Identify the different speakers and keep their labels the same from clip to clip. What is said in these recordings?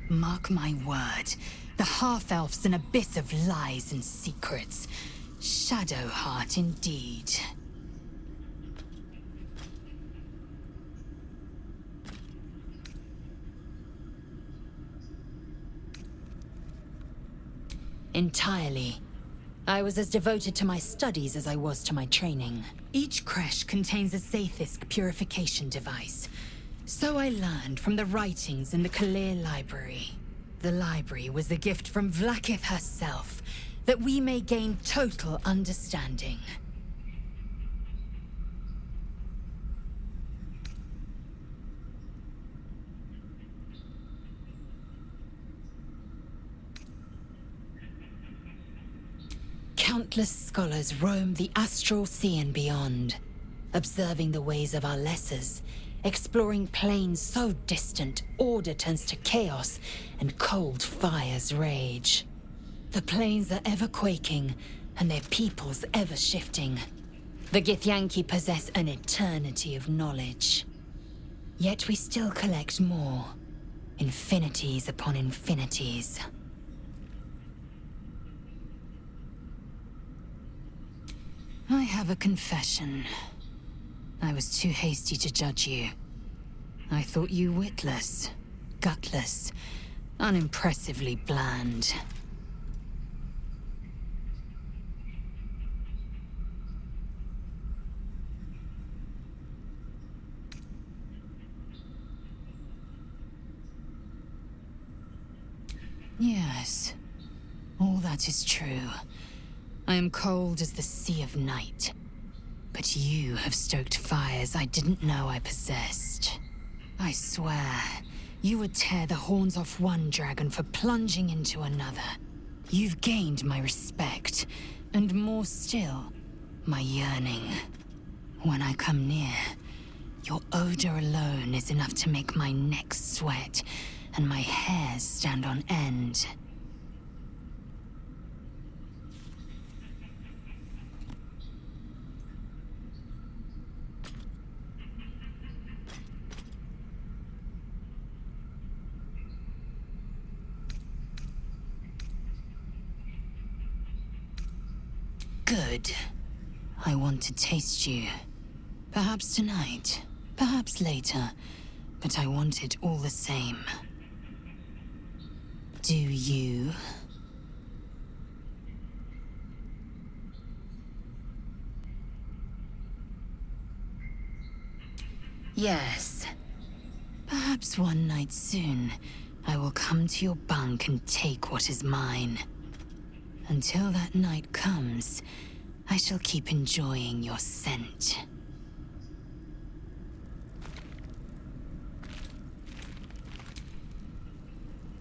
Speaker 1: Mark my word, the half-elf's an abyss of lies and secrets. Shadowheart indeed. Entirely. I was as devoted to my studies as I was to my training. Each creche contains a Zaithisk purification device. So I learned from the writings in the Kalir Library. The library was a gift from Vlaakith herself, that we may gain total understanding. Countless scholars roam the astral sea and beyond, observing the ways of our lessers, exploring planes so distant order turns to chaos and cold fires rage. The planes are ever quaking, and their peoples ever shifting. The Githyanki possess an eternity of knowledge. Yet we still collect more, infinities upon infinities. I have a confession. I was too hasty to judge you. I thought you witless, gutless, unimpressively bland. Yes, all that is true. I am cold as the sea of night. But you have stoked fires I didn't know I possessed. I swear, you would tear the horns off one dragon for plunging into another. You've gained my respect, and more still, my yearning. When I come near, your odor alone is enough to make my neck sweat and my hairs stand on end. Good. I want to taste you. Perhaps tonight, perhaps later, but I want it all the same. Do you? Yes. Perhaps one night soon, I will come to your bunk and take what is mine. Until that night comes, I shall keep enjoying your scent.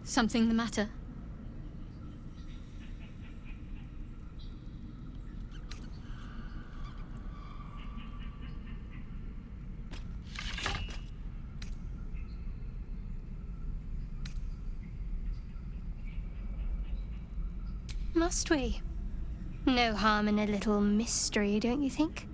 Speaker 2: Something the matter? Must we? No harm in a little mystery, don't you think?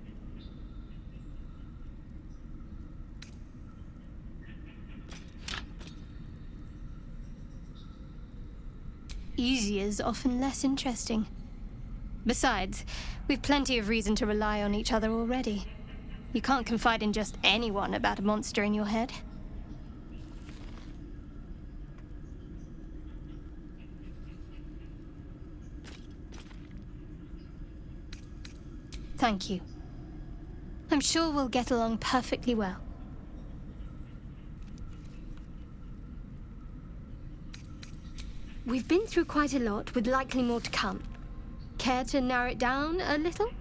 Speaker 2: Easy is often less interesting. Besides, we've plenty of reason to rely on each other already. You can't confide in just anyone about a monster in your head. Thank you. I'm sure we'll get along perfectly well. We've been through quite a lot, with likely more to come. Care to narrow it down a little?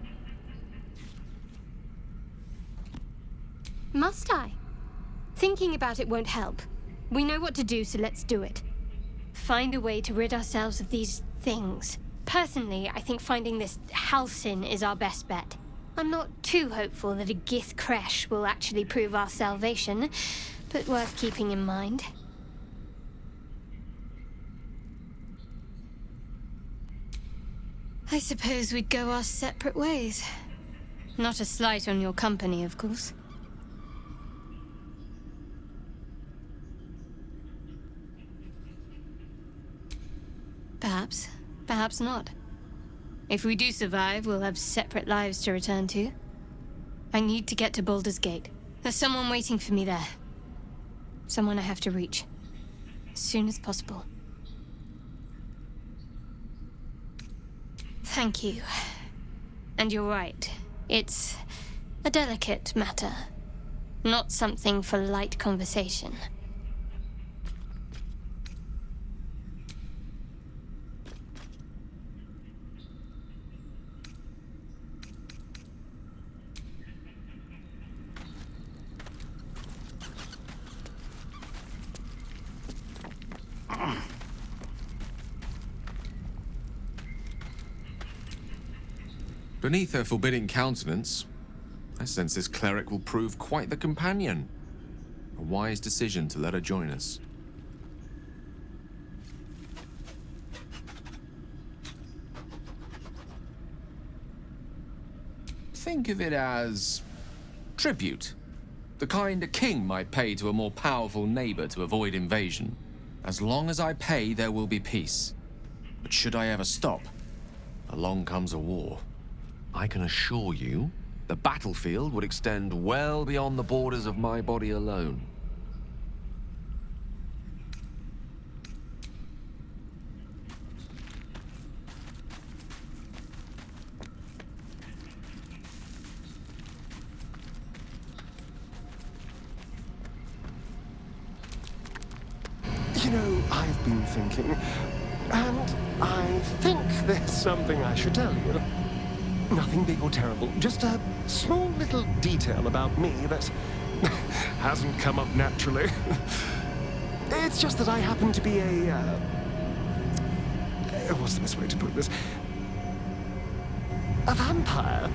Speaker 2: Must I? Thinking about it won't help. We know what to do, so let's do it. Find a way to rid ourselves of these things. Personally, I think finding this Halcyon is our best bet. I'm not too hopeful that a Gith creche will actually prove our salvation, but worth keeping in mind. I suppose we'd go our separate ways. Not a slight on your company, of course. Perhaps. Perhaps not. If we do survive, we'll have separate lives to return to. I need to get to Baldur's Gate. There's someone waiting for me there. Someone I have to reach. As soon as possible. Thank you. And you're right. It's a delicate matter. Not something for light conversation.
Speaker 3: Beneath her forbidding countenance, I sense this cleric will prove quite the companion. A wise decision to let her join us. Think of it as tribute. The kind a king might pay to a more powerful neighbor to avoid invasion. As long as I pay, there will be peace. But should I ever stop, along comes a war. I can assure you, the battlefield would extend well beyond the borders of my body alone.
Speaker 4: You know, I've been thinking, and I think there's something I should tell you. Nothing big or terrible, just a small little detail about me that hasn't come up naturally. It's just that I happen to be what's the best way to put this? A vampire.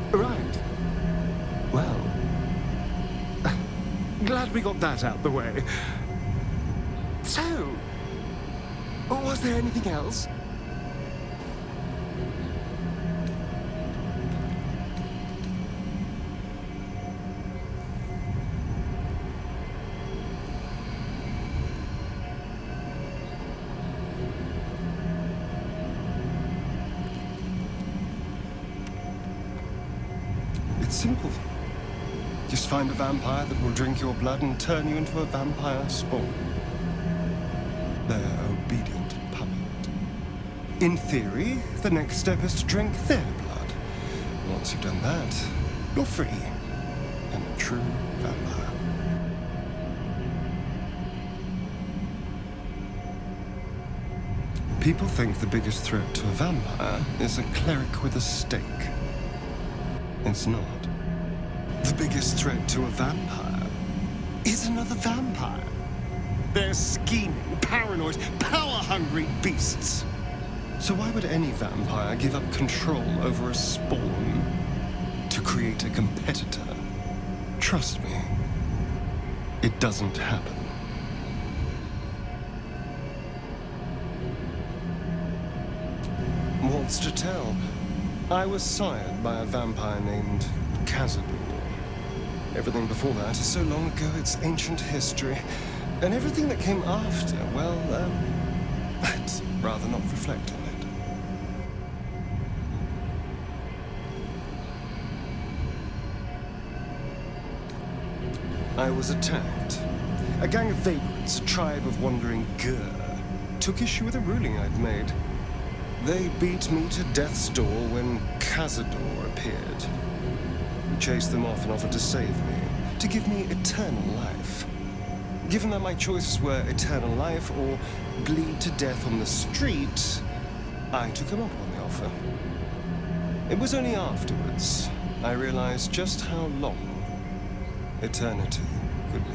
Speaker 4: Right. Well, glad we got that out the way. So, was there anything else? It's simple. Just find a vampire that will drink your blood and turn you into a vampire spawn. They're obedient puppet. In theory, the next step is to drink their blood. Once you've done that, you're free and a true vampire. People think the biggest threat to a vampire is a cleric with a stake. It's not. The biggest threat to a vampire is another vampire. They're scheming, paranoid, power-hungry beasts. So why would any vampire give up control over a spawn to create a competitor? Trust me, it doesn't happen. What's to tell? I was sired by a vampire named Khazad. Everything before that is so long ago it's ancient history. And everything that came after, well, I'd rather not reflect on it. I was attacked. A gang of vagrants, a tribe of wandering Gur, took issue with a ruling I'd made. They beat me to death's door when Khazad appeared. He chased them off and offered to save me, to give me eternal life. Given that my choices were eternal life or bleed to death on the street, I took him up on the offer. It was only afterwards I realized just how long eternity could be.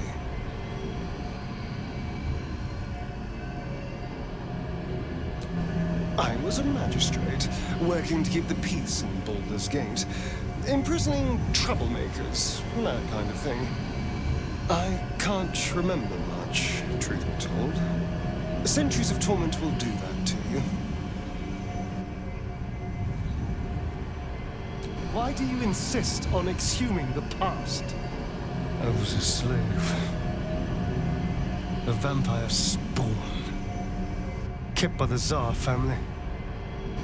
Speaker 4: I was a magistrate, working to keep the peace in Baldur's Gate, imprisoning troublemakers, that kind of thing. I can't remember much, truth be told. Centuries of torment will do that to you. Why do you insist on exhuming the past? I was a slave. A vampire spawn. Kept by the Tsar family.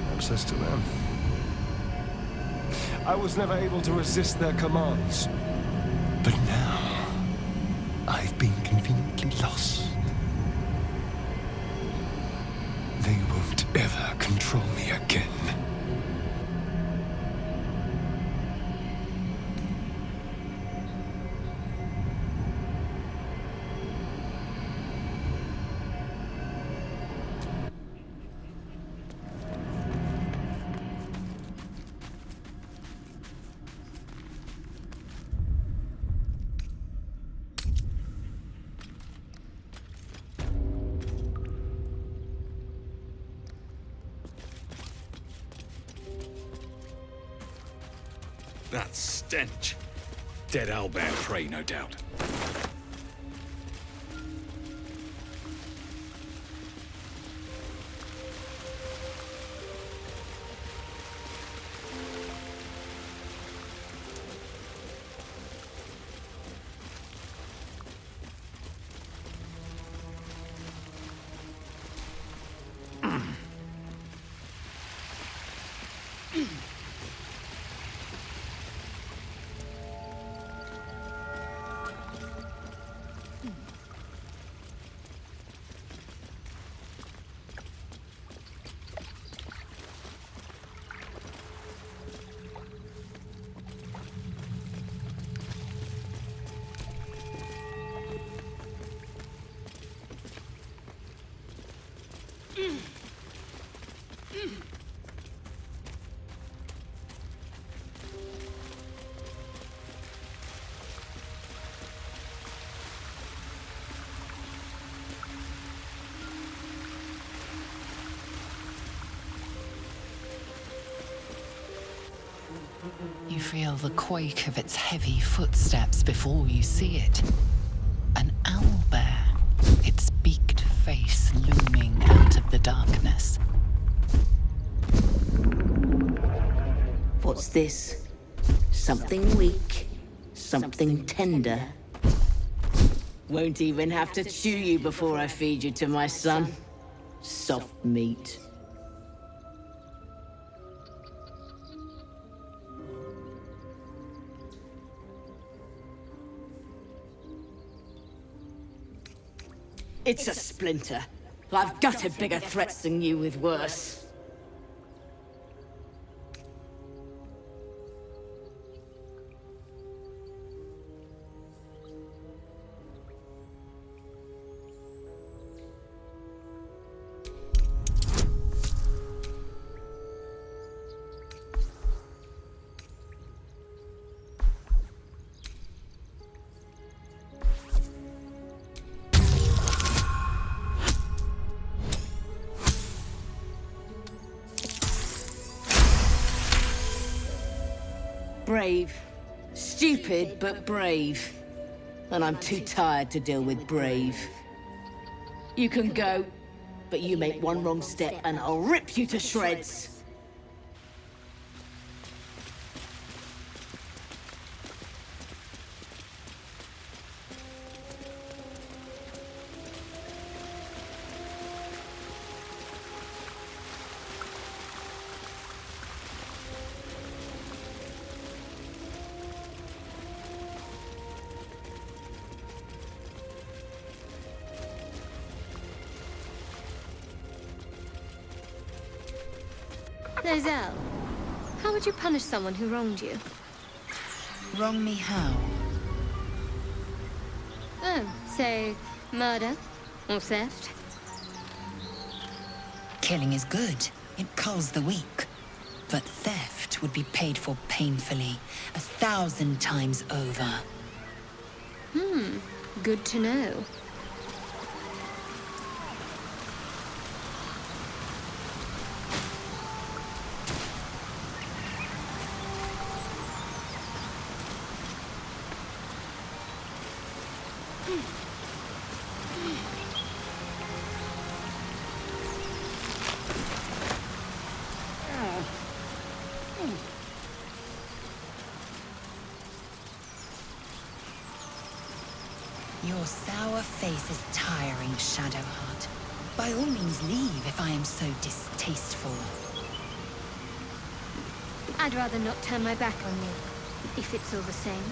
Speaker 4: Perhaps I still am. I was never able to resist their commands. But now, I've been conveniently lost. They won't ever control me again.
Speaker 5: That stench. Dead owlbear prey, no doubt.
Speaker 1: You feel the quake of its heavy footsteps before you see it. An owlbear, its beaked face looming out of the darkness.
Speaker 6: What's this? Something weak, something tender. Won't even have to chew you before I feed you to my son. Soft meat. It's a splinter. I've gutted bigger threats than you with worse. Brave. Stupid, but brave. And I'm too tired to deal with brave. You can go, but you make one wrong step and I'll rip you to shreds.
Speaker 2: Lozelle, how would you punish someone who wronged you?
Speaker 1: Wrong me how?
Speaker 2: Oh, say, murder or theft?
Speaker 1: Killing is good. It culls the weak. But theft would be paid for painfully, 1,000 times over.
Speaker 2: Good to know.
Speaker 1: Your sour face is tiring, Shadowheart. By all means leave if I am so distasteful.
Speaker 2: I'd rather not turn my back on you, if it's all the same.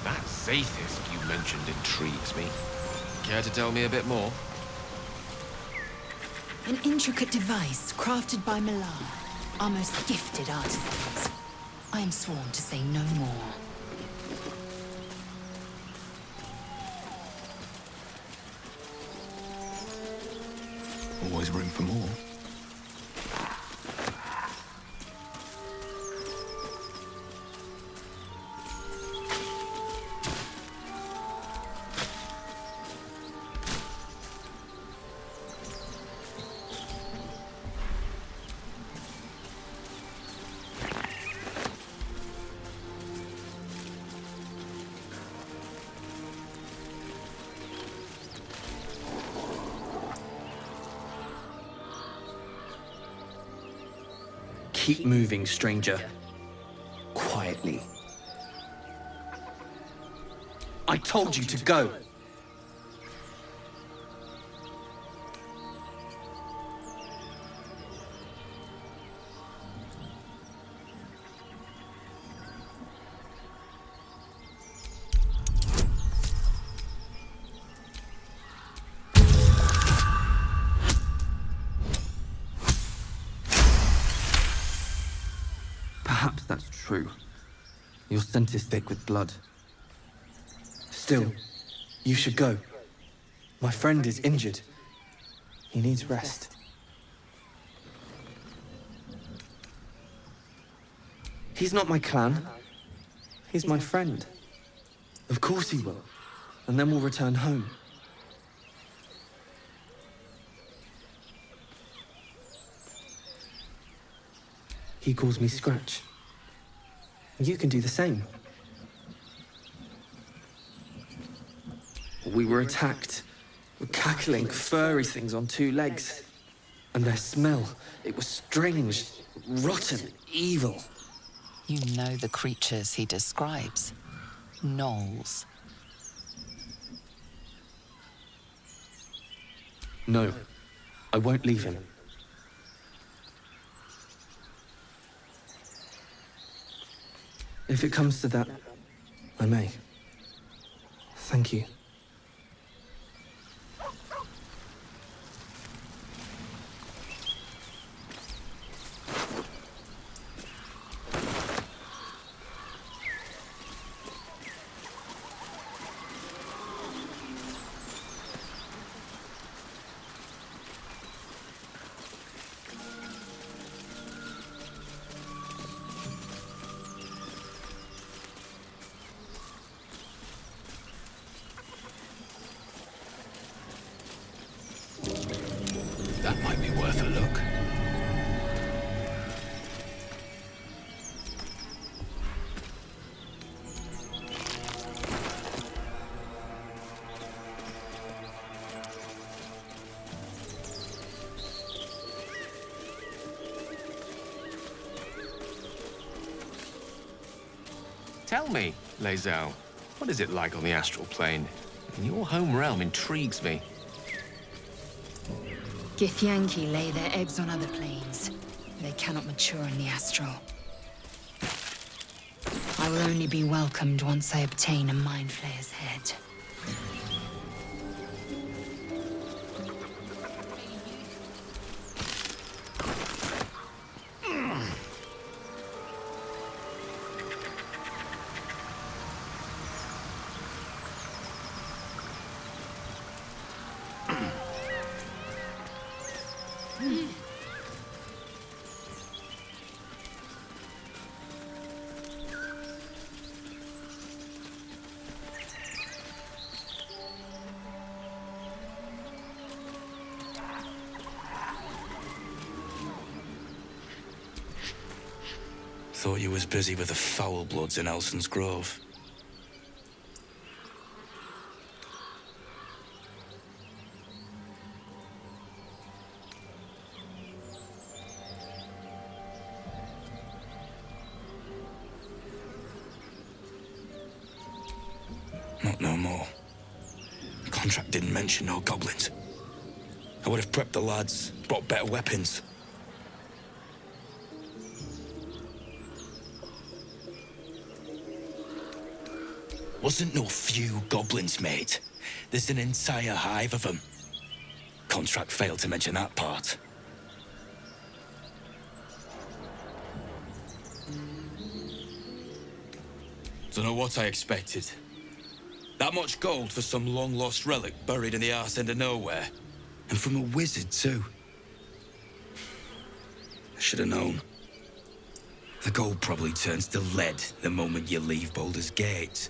Speaker 3: That Zaithist you mentioned intrigues me. Care to tell me a bit more?
Speaker 1: An intricate device crafted by Malar, our most gifted artisans. I am sworn to say no more.
Speaker 7: Always room for more.
Speaker 8: Keep moving, stranger. Quietly. I told you to go! Perhaps that's true. Your scent is thick with blood. Still, you should go. My friend is injured. He needs rest. He's not my clan. He's my friend. Of course he will. And then we'll return home. He calls me Scratch. You can do the same. We were attacked. Cackling, furry things on two legs. And their smell, it was strange, rotten, evil.
Speaker 9: You know the creatures he describes. Gnolls.
Speaker 8: No, I won't leave him. If it comes to that, I may. Thank you.
Speaker 5: That might be worth a look.
Speaker 3: Tell me, Lae'zel, what is it like on the astral plane? Your home realm intrigues me.
Speaker 1: Githyanki lay their eggs on other planes. They cannot mature in the astral. I will only be welcomed once I obtain a Mind Flayer's head.
Speaker 5: Thought you was busy with the foul bloods in Elson's Grove. Not no more. The contract didn't mention no goblins. I would have prepped the lads, brought better weapons. Wasn't no few goblins, mate. There's an entire hive of them. Contract failed to mention that part. Don't know what I expected. That much gold for some long-lost relic buried in the arse end of nowhere. And from a wizard, too. I should have known. The gold probably turns to lead the moment you leave Baldur's Gate.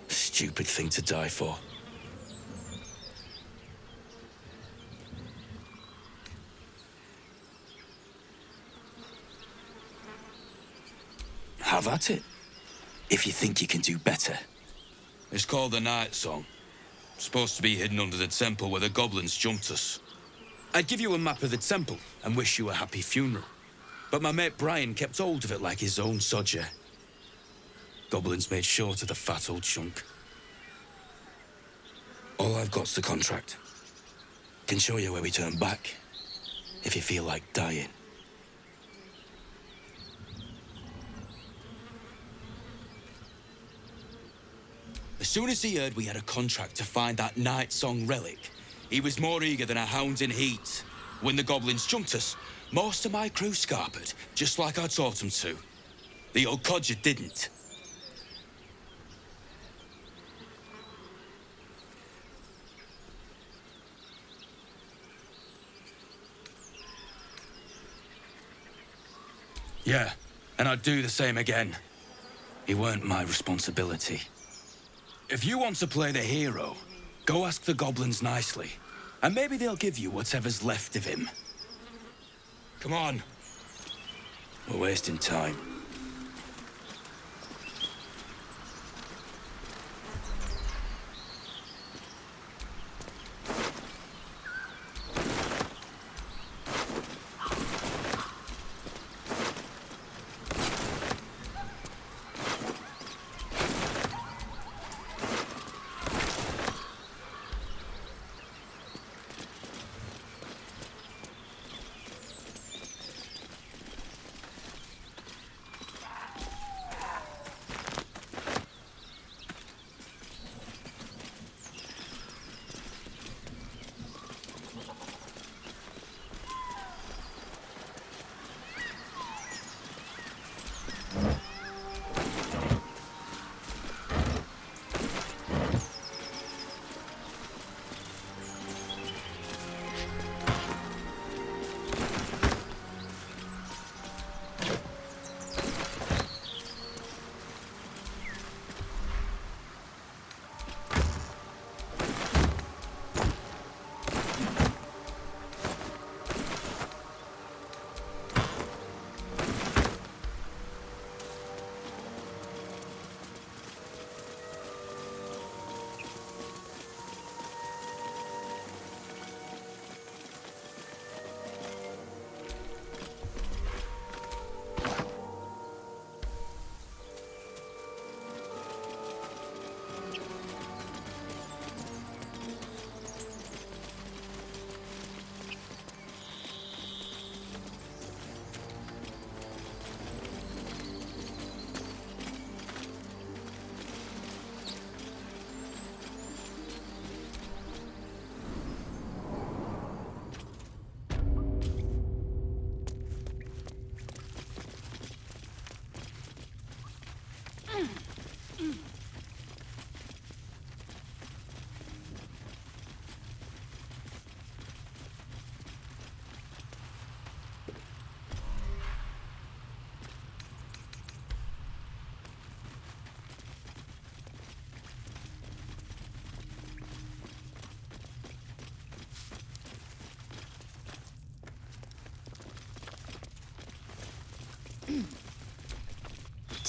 Speaker 5: Stupid thing to die for. Have at it, if you think you can do better. It's called the Night Song. Supposed to be hidden under the temple where the goblins jumped us. I'd give you a map of the temple and wish you a happy funeral. But my mate Brian kept hold of it like his own sodger. Goblins made short of the fat old chunk. All I've got's the contract. Can show you where we turn back, if you feel like dying. As soon as he heard we had a contract to find that Night Song relic, he was more eager than a hound in heat. When the goblins jumped us, most of my crew scarpered, just like I taught them to. The old codger didn't. Yeah, and I'd do the same again. It weren't my responsibility. If you want to play the hero, go ask the goblins nicely, and maybe they'll give you whatever's left of him. Come on. We're wasting time.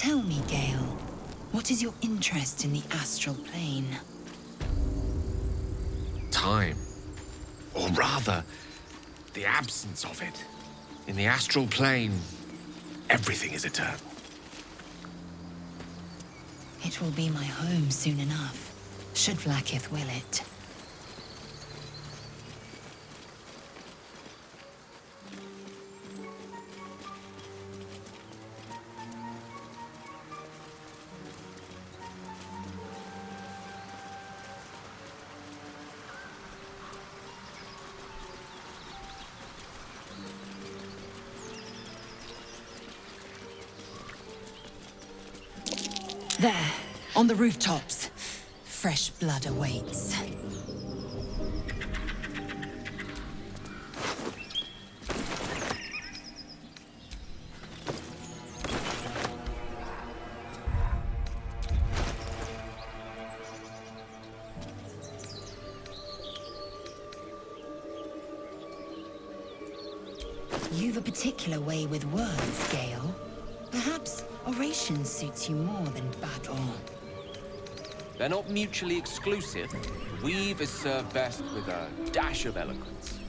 Speaker 1: Tell me, Gale, what is your interest in the astral plane?
Speaker 3: Time. Or rather, the absence of it. In the astral plane, everything is eternal.
Speaker 1: It will be my home soon enough, should Vlaakith will it. There, on the rooftops. Fresh blood awaits. You've a particular way with words, Gale. Perhaps oration suits you more than battle.
Speaker 3: They're not mutually exclusive. Weave is served best with a dash of eloquence.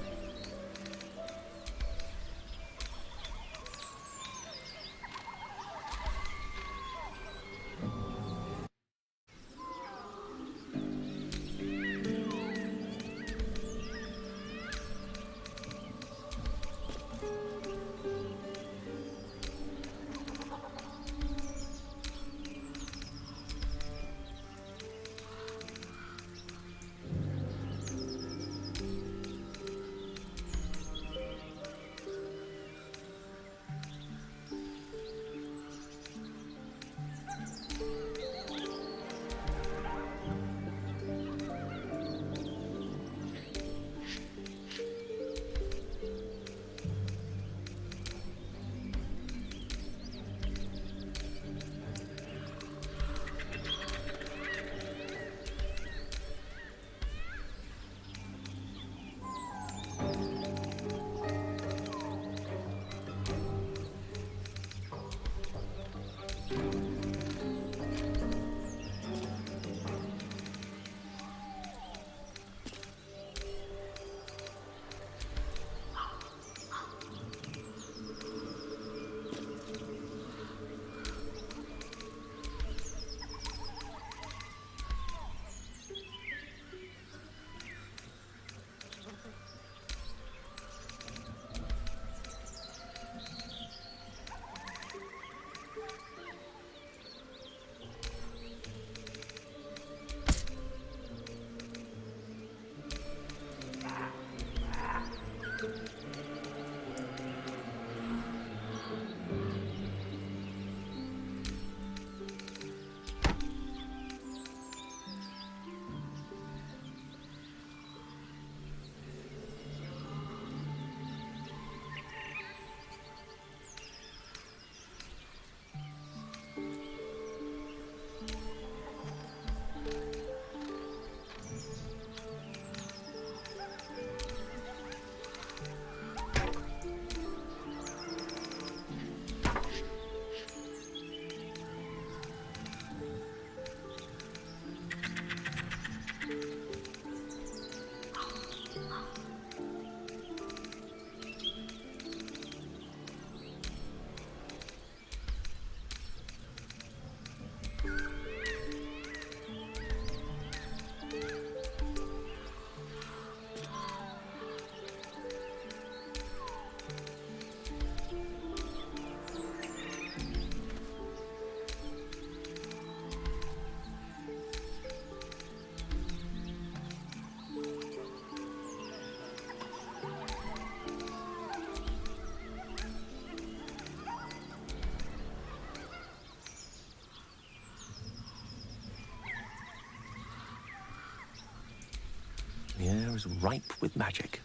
Speaker 10: The air is ripe with magic.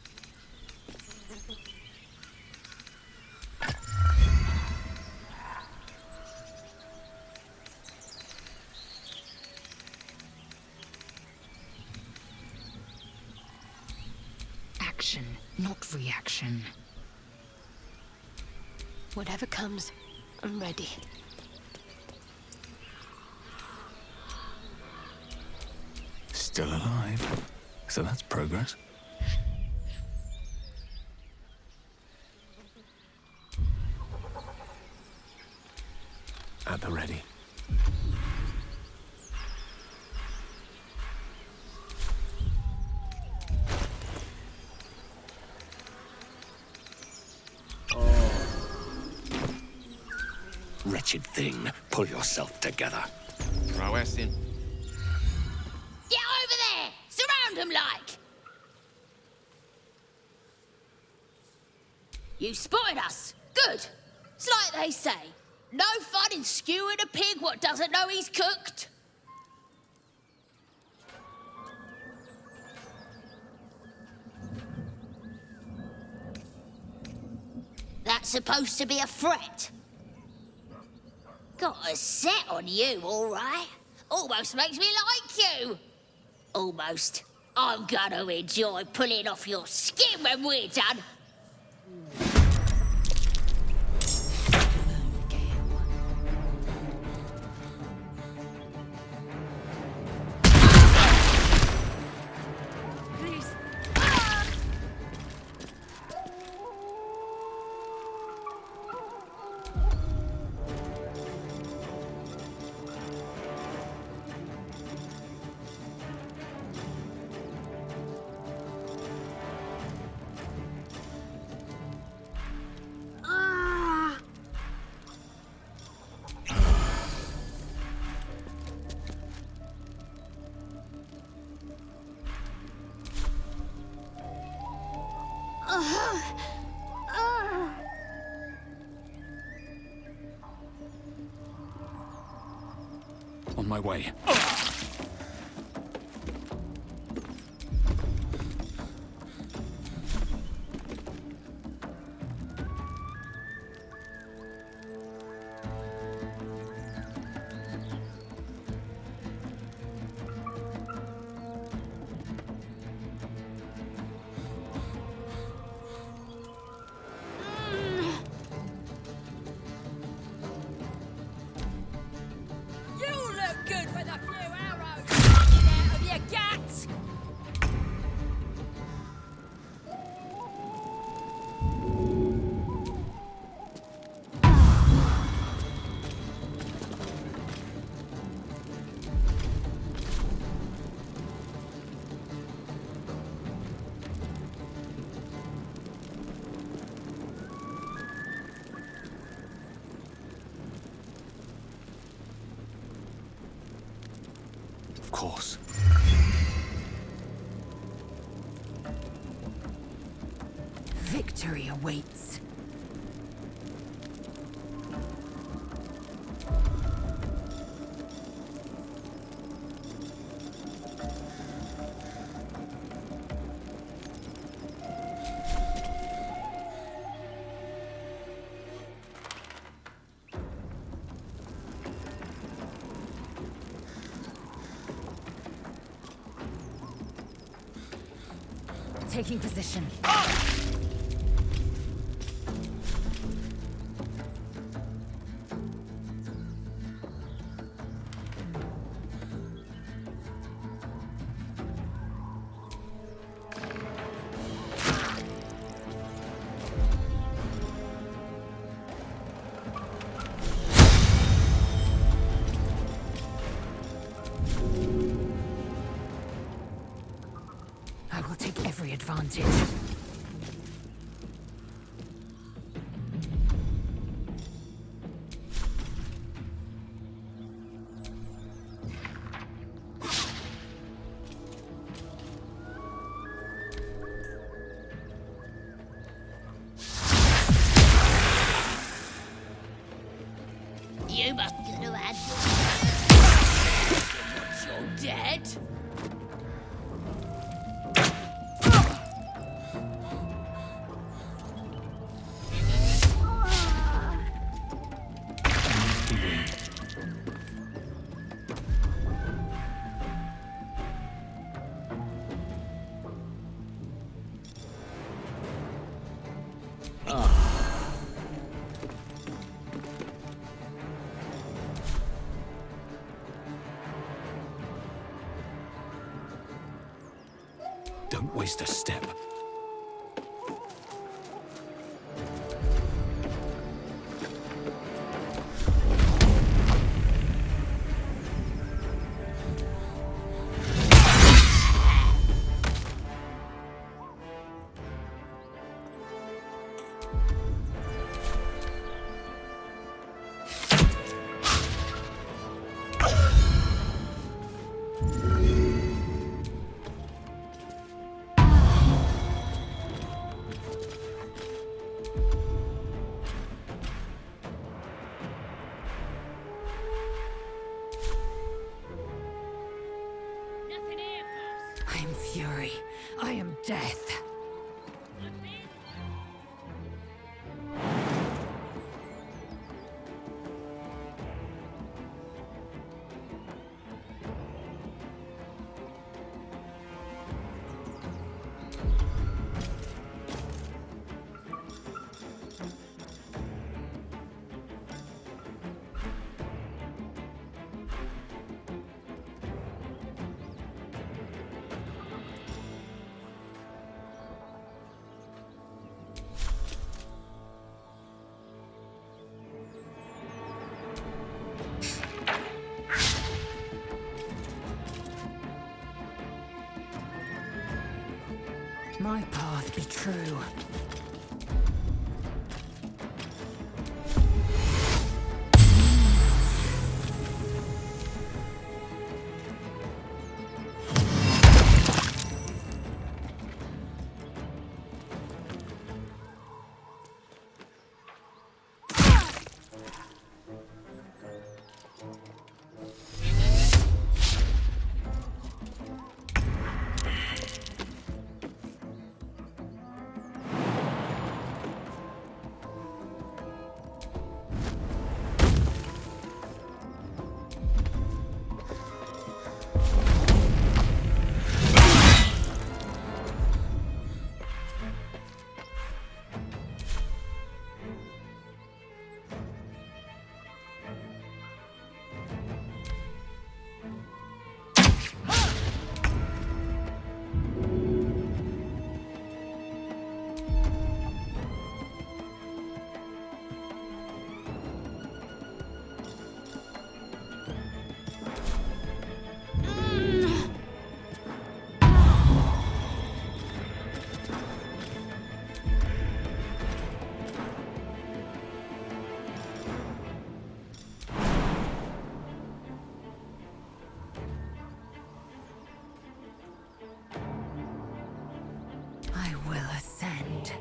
Speaker 1: Action, not reaction.
Speaker 2: Whatever comes, I'm ready.
Speaker 7: Still alive. So that's progress. At the ready.
Speaker 10: Wretched thing, pull yourself together.
Speaker 3: Right, Westin.
Speaker 6: Get over there! Surround them like! You spotted us. Good. It's like they say. No fun in skewing a pig what doesn't know he's cooked. That's supposed to be a threat. Got a set on you, all right? Almost makes me like you. Almost. I'm gonna enjoy pulling off your skin when we're done.
Speaker 7: On my way. Of course.
Speaker 1: Victory awaits. Taking position. I will take every advantage.
Speaker 6: You must have had you're dead.
Speaker 7: Don't waste a step.
Speaker 1: I am fury. I am death. My path be true. I will ascend.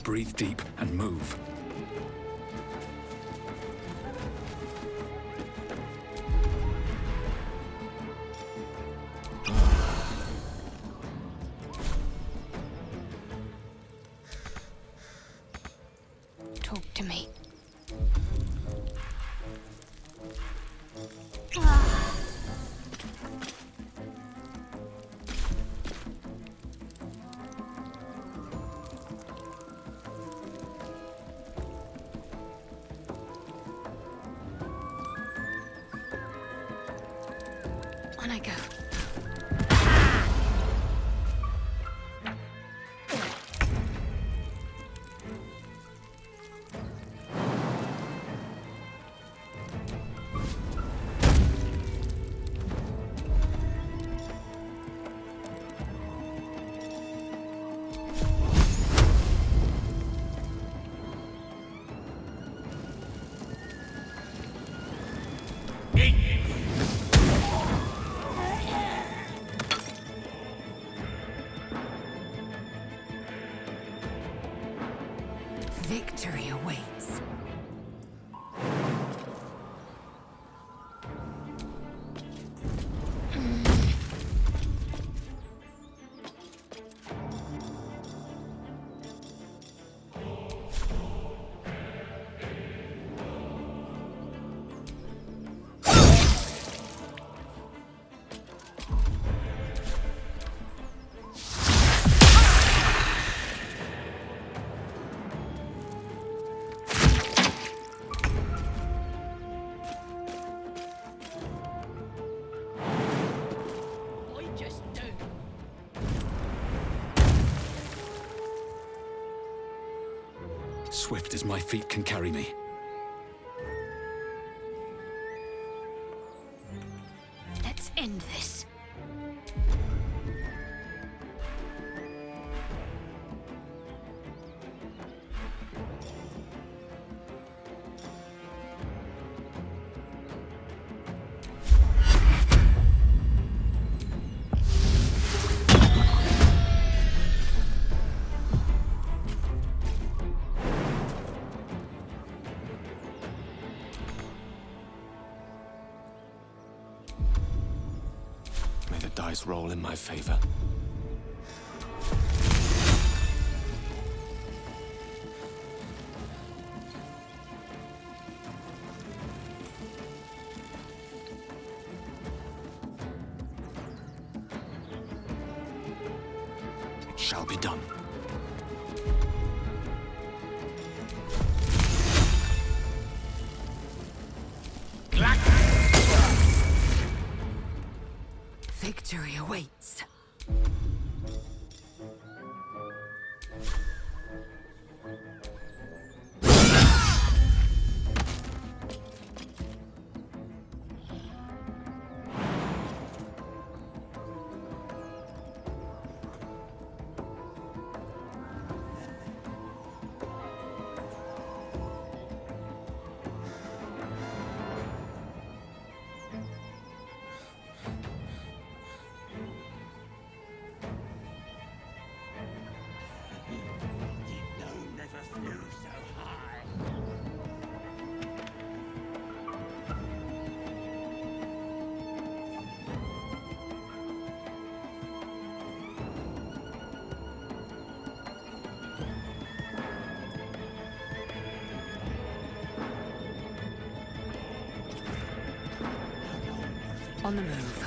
Speaker 7: Breathe deep and move.
Speaker 2: Talk to me. I go?
Speaker 1: Victory awaits.
Speaker 7: Swift as my feet can carry me.
Speaker 2: Let's end this.
Speaker 3: May the dice roll in my favor. It shall be done.
Speaker 1: Victory awaits. On the move.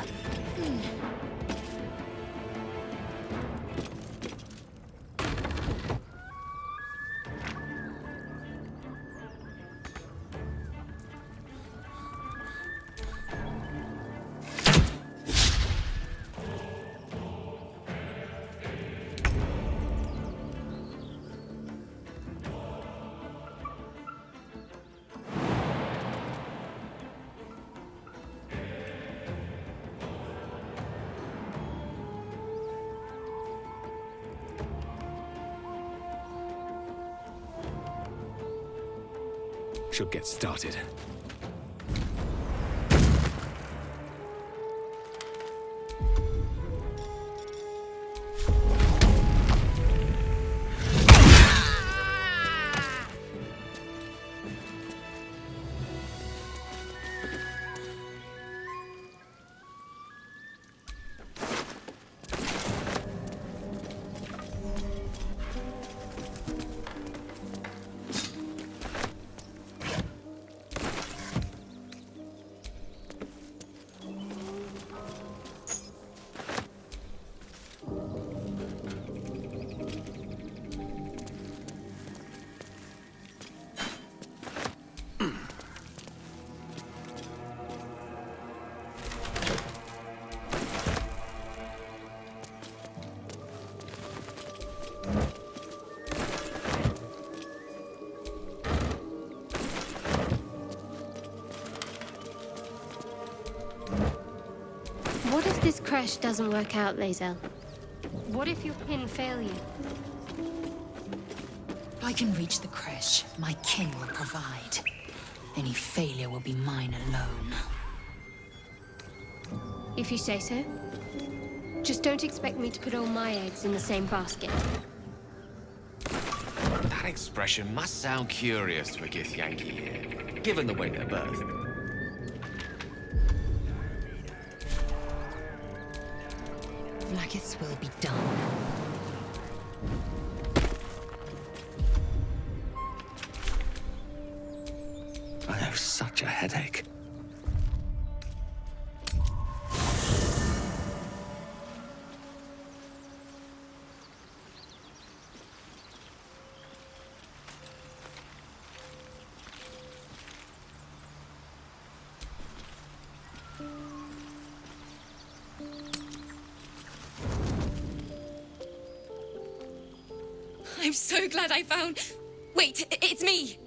Speaker 7: Should get started.
Speaker 2: this crash doesn't work out, Lae'zel? What if your pin fail you?
Speaker 1: I can reach the creche. My kin will provide. Any failure will be mine alone.
Speaker 2: If you say so. Just don't expect me to put all my eggs in the same basket.
Speaker 3: That expression must sound curious to a githyanki here, given the way they're birthed.
Speaker 1: Blackith's will be done.
Speaker 10: I have such a headache.
Speaker 11: I'm so glad I found... Wait, it's me!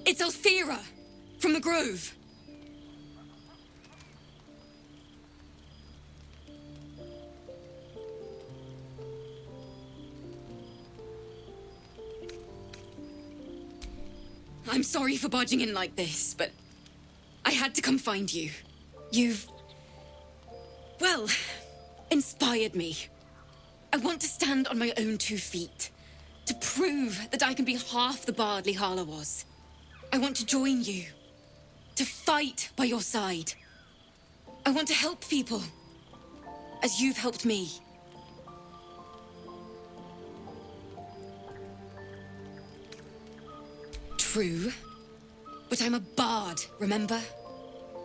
Speaker 11: It's Elthira, from the Grove. I'm sorry for barging in like this, but I had to come find you. You've... well, inspired me. I want to stand on my own 2 feet. To prove that I can be half the bard Lihala was. I want to join you. To fight by your side. I want to help people. As you've helped me. True. But I'm a bard, remember?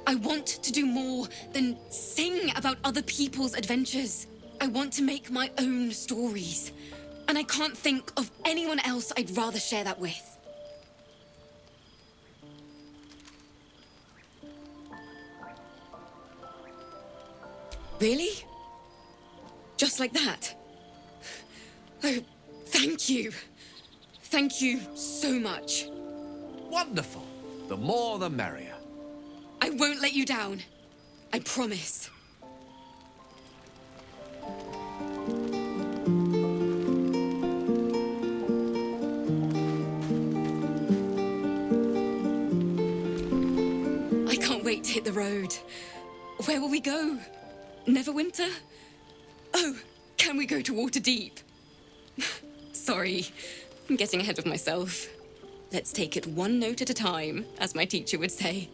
Speaker 11: I want to do more than sing about other people's adventures. I want to make my own stories. And I can't think of anyone else I'd rather share that with. Really? Just like that? Oh, thank you. Thank you so much.
Speaker 3: Wonderful. The more the merrier.
Speaker 11: I won't let you down. I promise. Wait to hit the road. Where will we go? Neverwinter? Oh, can we go to Waterdeep? Sorry, I'm getting ahead of myself. Let's take it one note at a time, as my teacher would say.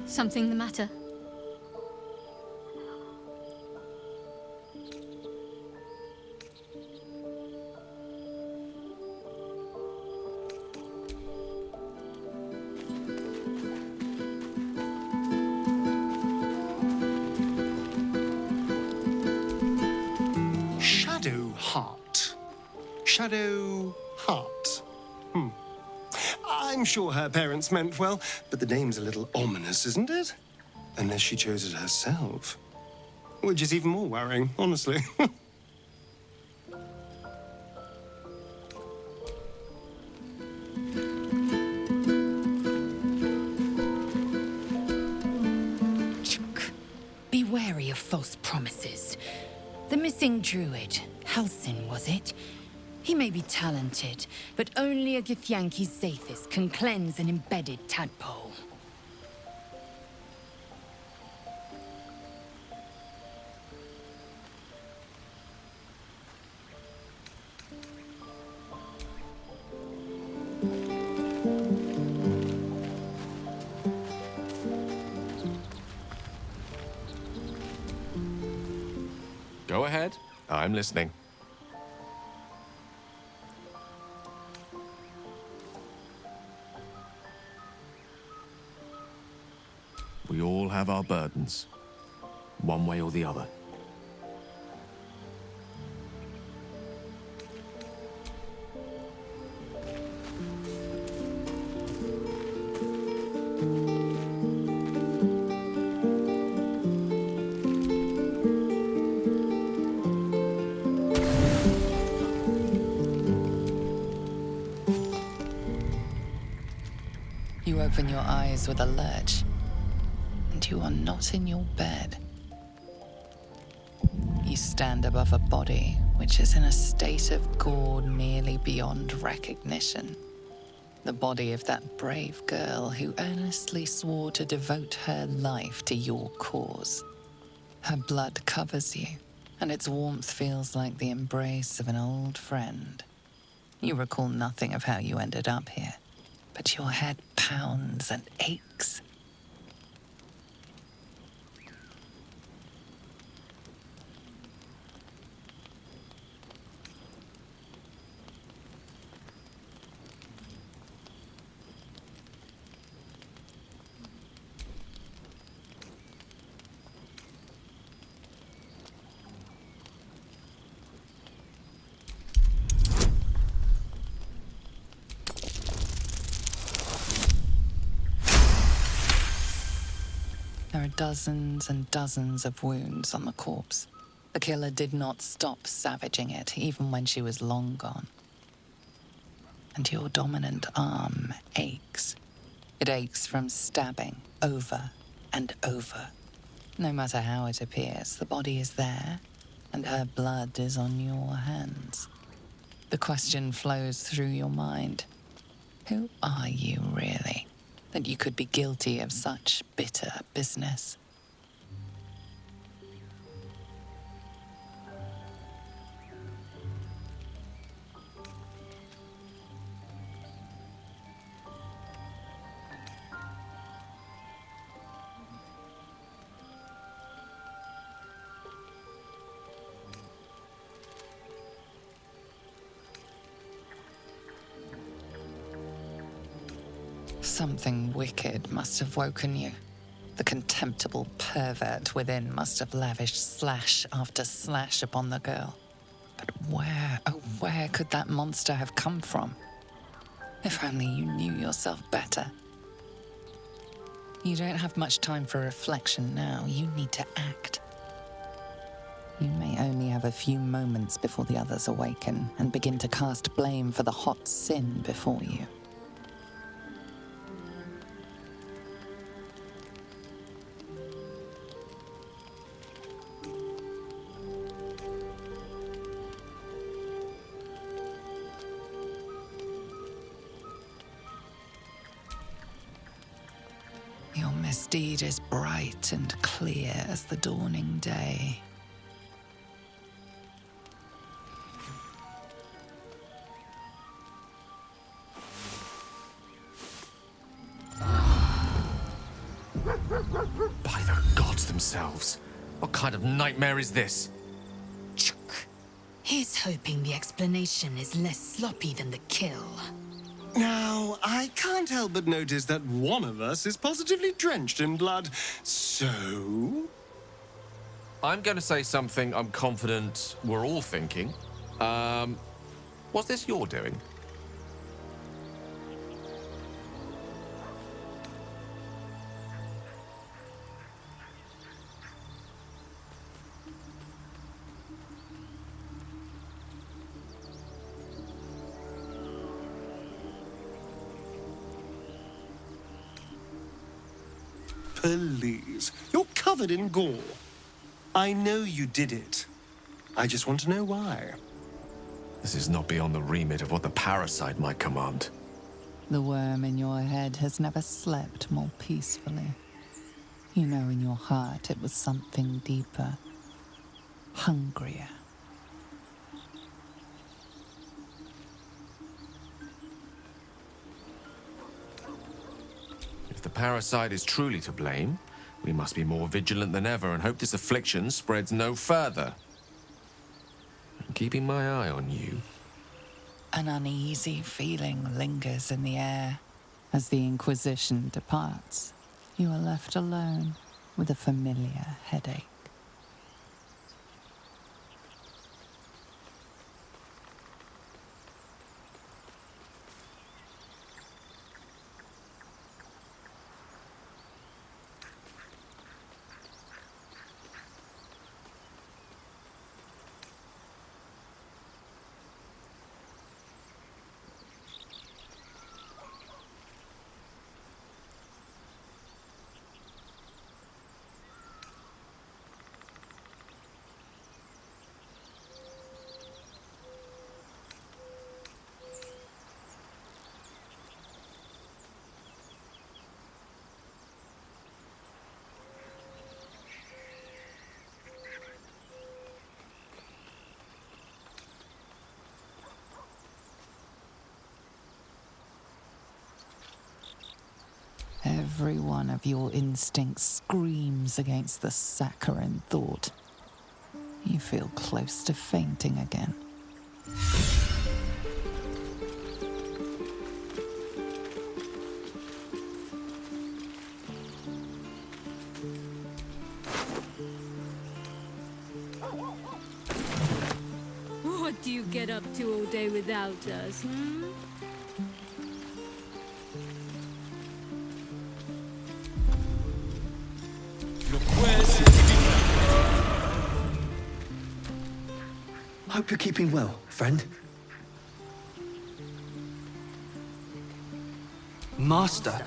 Speaker 2: Something the matter?
Speaker 4: Shadow Heart. I'm sure her parents meant well, but the name's a little ominous, isn't it? Unless she chose it herself. Which is even more worrying, honestly.
Speaker 1: Be wary of false promises. The missing druid, Halsin, was it? He may be talented, but only a githyanki Zathis can cleanse an embedded tadpole.
Speaker 3: Go ahead. I'm listening. We all have our burdens, one way or the other.
Speaker 9: open your eyes with a lurch, and you are not in your bed. You stand above a body which is in a state of gore nearly beyond recognition. The body of that brave girl who earnestly swore to devote her life to your cause. Her blood covers you, and its warmth feels like the embrace of an old friend. You recall nothing of how you ended up here, but your head pounds and aches. There are dozens and dozens of wounds on the corpse. The killer did not stop savaging it, even when she was long gone. And your dominant arm aches. It aches from stabbing over and over. No matter how it appears, the body is there, and her blood is on your hands. The question flows through your mind. Who are you, really, that you could be guilty of such bitter business? Something wicked must have woken you. The contemptible pervert within must have lavished slash after slash upon the girl. But where, oh where could that monster have come from? If only you knew yourself better. You don't have much time for reflection now. You need to act. You may only have a few moments before the others awaken and begin to cast blame for the hot sin before you. Your misdeed is bright and clear as the dawning day.
Speaker 3: By the gods themselves. What kind of nightmare is this?
Speaker 1: Here's hoping the explanation is less sloppy than the kill.
Speaker 4: Now, I can't help but notice that one of us is positively drenched in blood, so...
Speaker 3: I'm going to say something I'm confident we're all thinking. Was this your doing?
Speaker 4: Please, you're covered in gore. I know you did it. I just want to know why.
Speaker 3: This is not beyond the remit of what the parasite might command.
Speaker 9: The worm in your head has never slept more peacefully. You know in your heart it was something deeper, hungrier.
Speaker 3: If the parasite is truly to blame, we must be more vigilant than ever and hope this affliction spreads no further. I'm keeping my eye on you.
Speaker 9: An uneasy feeling lingers in the air. As the Inquisition departs, you are left alone with a familiar headache. Every one of your instincts screams against the saccharine thought. You feel close to fainting again.
Speaker 12: What do you get up to all day without us, hmm?
Speaker 8: Hope you're keeping well, friend. Master.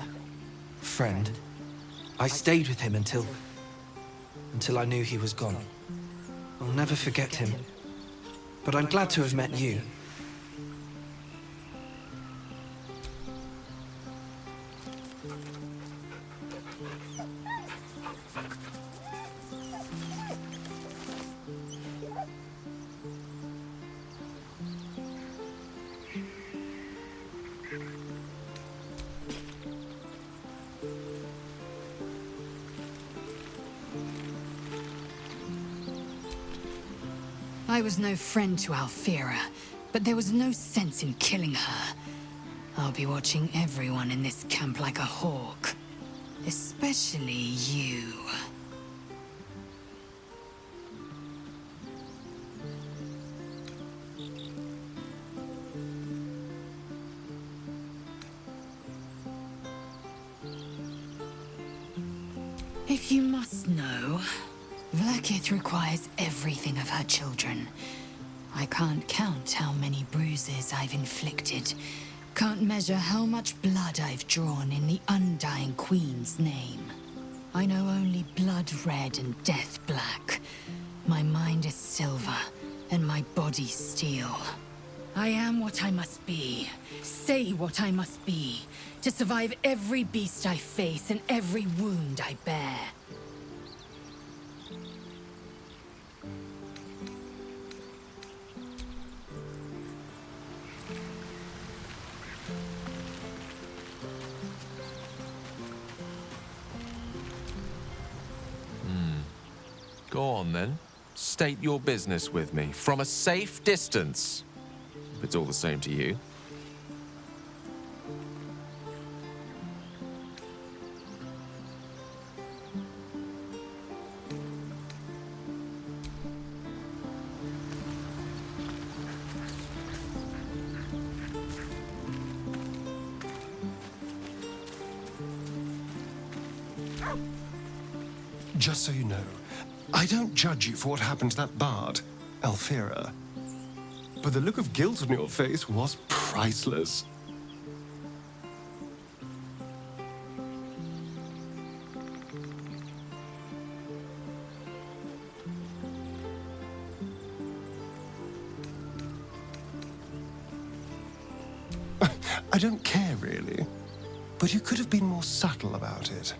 Speaker 8: Friend. I stayed with him until I knew he was gone. I'll never forget him. But I'm glad to have met you.
Speaker 1: I was no friend to Alfira, but there was no sense in killing her. I'll be watching everyone in this camp like a hawk. Especially you. If you must know, Vlaakith requires everything of her children. I can't count how many bruises I've inflicted. Can't measure how much blood I've drawn in the Undying Queen's name. I know only blood red and death black. My mind is silver, and my body steel. I am what I must be, say what I must be, to survive every beast I face and every wound I bear.
Speaker 3: Go on, then. State your business with me, from a safe distance. If it's all the same to you.
Speaker 4: Just so you know, I don't judge you for what happened to that bard, Alfira. But the look of guilt on your face was priceless. I don't care, really. But you could have been more subtle about it.